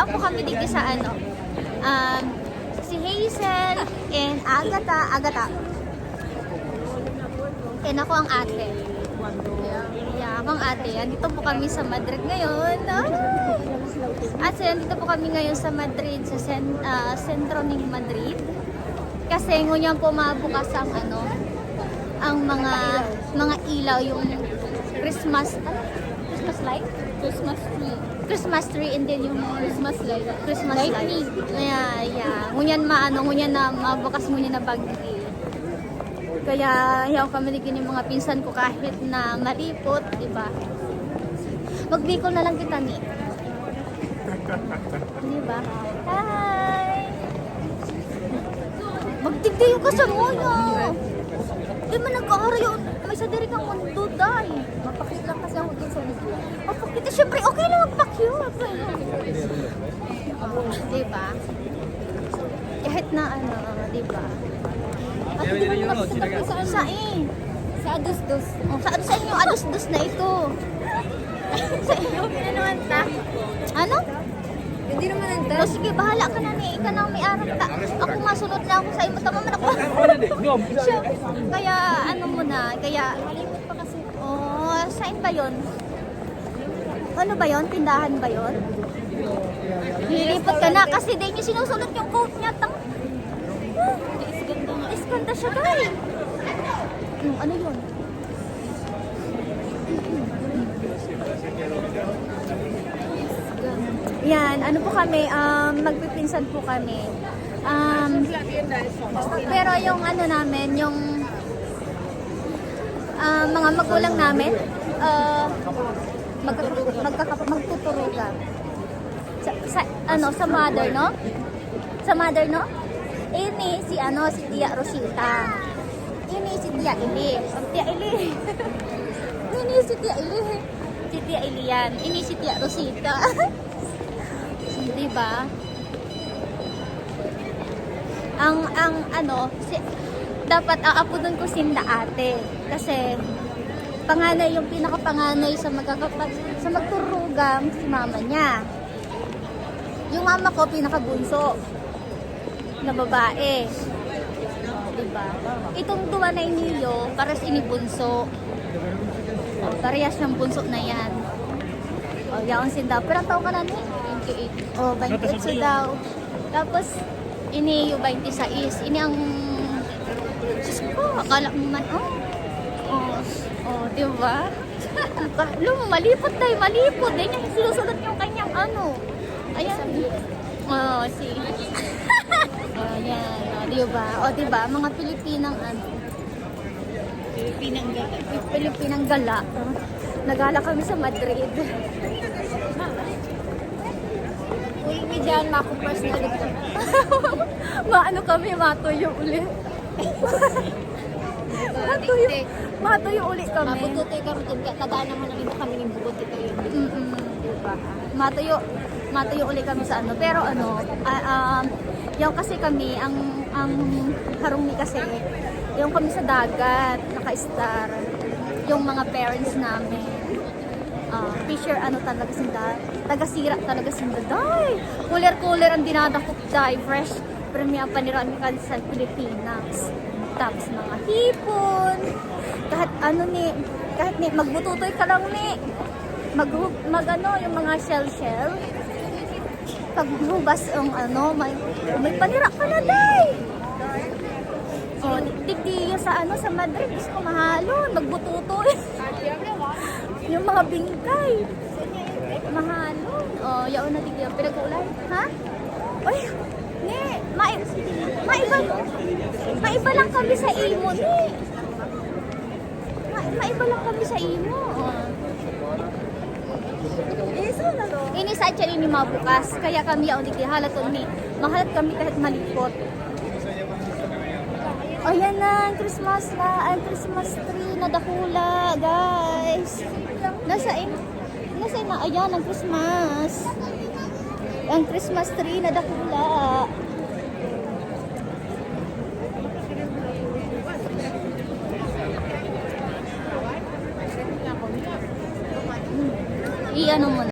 Hiyaw po kami dito sa ano. Si Hazel and Agata. And ako ang ate. Yeah, ako ang ate. Andito po kami sa Madrid ngayon. At andito po kami ngayon sa Madrid, sa sentro ng Madrid. Kasi ngunyan po mabukas ang ano, ang mga ilaw, yung Christmas light? Christmas tree and then yung Christmas light. Yeah. Ngunyan na mabukas ngunyan na bagay. Kaya hiyaw kami naging yung mga pinsan ko kahit na malipot, diba? Magbikol na lang kita ni. Diba? Hi! Magtigdiyo ka sa muyo! Di man nag-aaral yun. May sadiri kang mundo, day. Mapakit lang kasi ako dun sa video. Mapakit. Siyempre, okay lang magpakyut. Diba? Kahit na ano, diba? Sa adus-dus. Sa inyo, adus-dus na ito. Sa inyo, naman ta. Ano? Hindi naman ang O sige, bahala ka na ni. Ika na may arang ta. Ako masunod na ako sa imo. Tama man ako. Siya, kaya ano mo na, kaya... malimot pa kasi. Oh, saan ba yon? Ano ba yon? Tindahan ba yon? Lilipot ka na kasi din yung sinusulot yung coat niya. Iskanda siya, guys. Ano yun? Yan, ano po kami, magpipinsan po kami. Pero yung ano namin, yung mga magulang namin, magtuturugan. Sa mother, no? Sa mother, no? Ini si Tia Rosita. Ini si Tia Ili. Tia Ili. Ini si Tia Ili. Si Tia Ili yan. Ini si Tia Rosita. Diba? Dapat aapunan ko sinda ate. Kasi panganay, yung pinakapanganay sa magturugam si mama niya. Yung mama ko pinakabunso na babae. Diba? Itong duwa na iniyo, pares inibunso. Parehas ng bunso na yan. Yaon sinda. Pero ang taon ka na ni? 28 siya daw. Tapos, ini yung 26. Ini ang... Diyos ko, akala mo man, diba? Malipot tayo, malipot. Yan yung sinusulot yung kanyang ano. Ayan. Ayan, diba? Diba? Mga Pilipinang ano. Pilipinang gala. Nagala kami sa Madrid. Uy, may dyan, makumpers na ulit kami. Maano kami, matuyo ulit. Matuyo ulit kami. Mabututoy ka rin. Tagaan naman ang ino kami ng bugot ito yun. Diba? Matuyo ulit kami sa ano. Pero ano, yung kasi kami, ang harumi kasi, yung kami sa dagat, naka-star, yung mga parents namin. Fisher, talaga sinda, taga-sira talaga sinda, day. Cooler ang dinadakot, day. Fresh, premium panirami ka sa Pilipinas. Tapos mga hipon, kahit magbututoy ka lang ni, yung mga shell, paghubas yung may panira ka na, day. Digdi sa sa Madrid, gusto ko mahalon, magbututoy. Yung mga bingkay. Mahalon. Yaon na digdi. Pinag-ulan. Ha? Oy, maiba lang kami sa imo, ni. Maiba lang kami sa imo. Ini sa atyan ini mabukas. Kaya kami yaon digdi. Halaton ni. Mahalat kami kahit malipot. Ayan na, ang Christmas tree na dakula, guys. Nasa na, ayan, ang Christmas tree na dakula. I-ano mo na.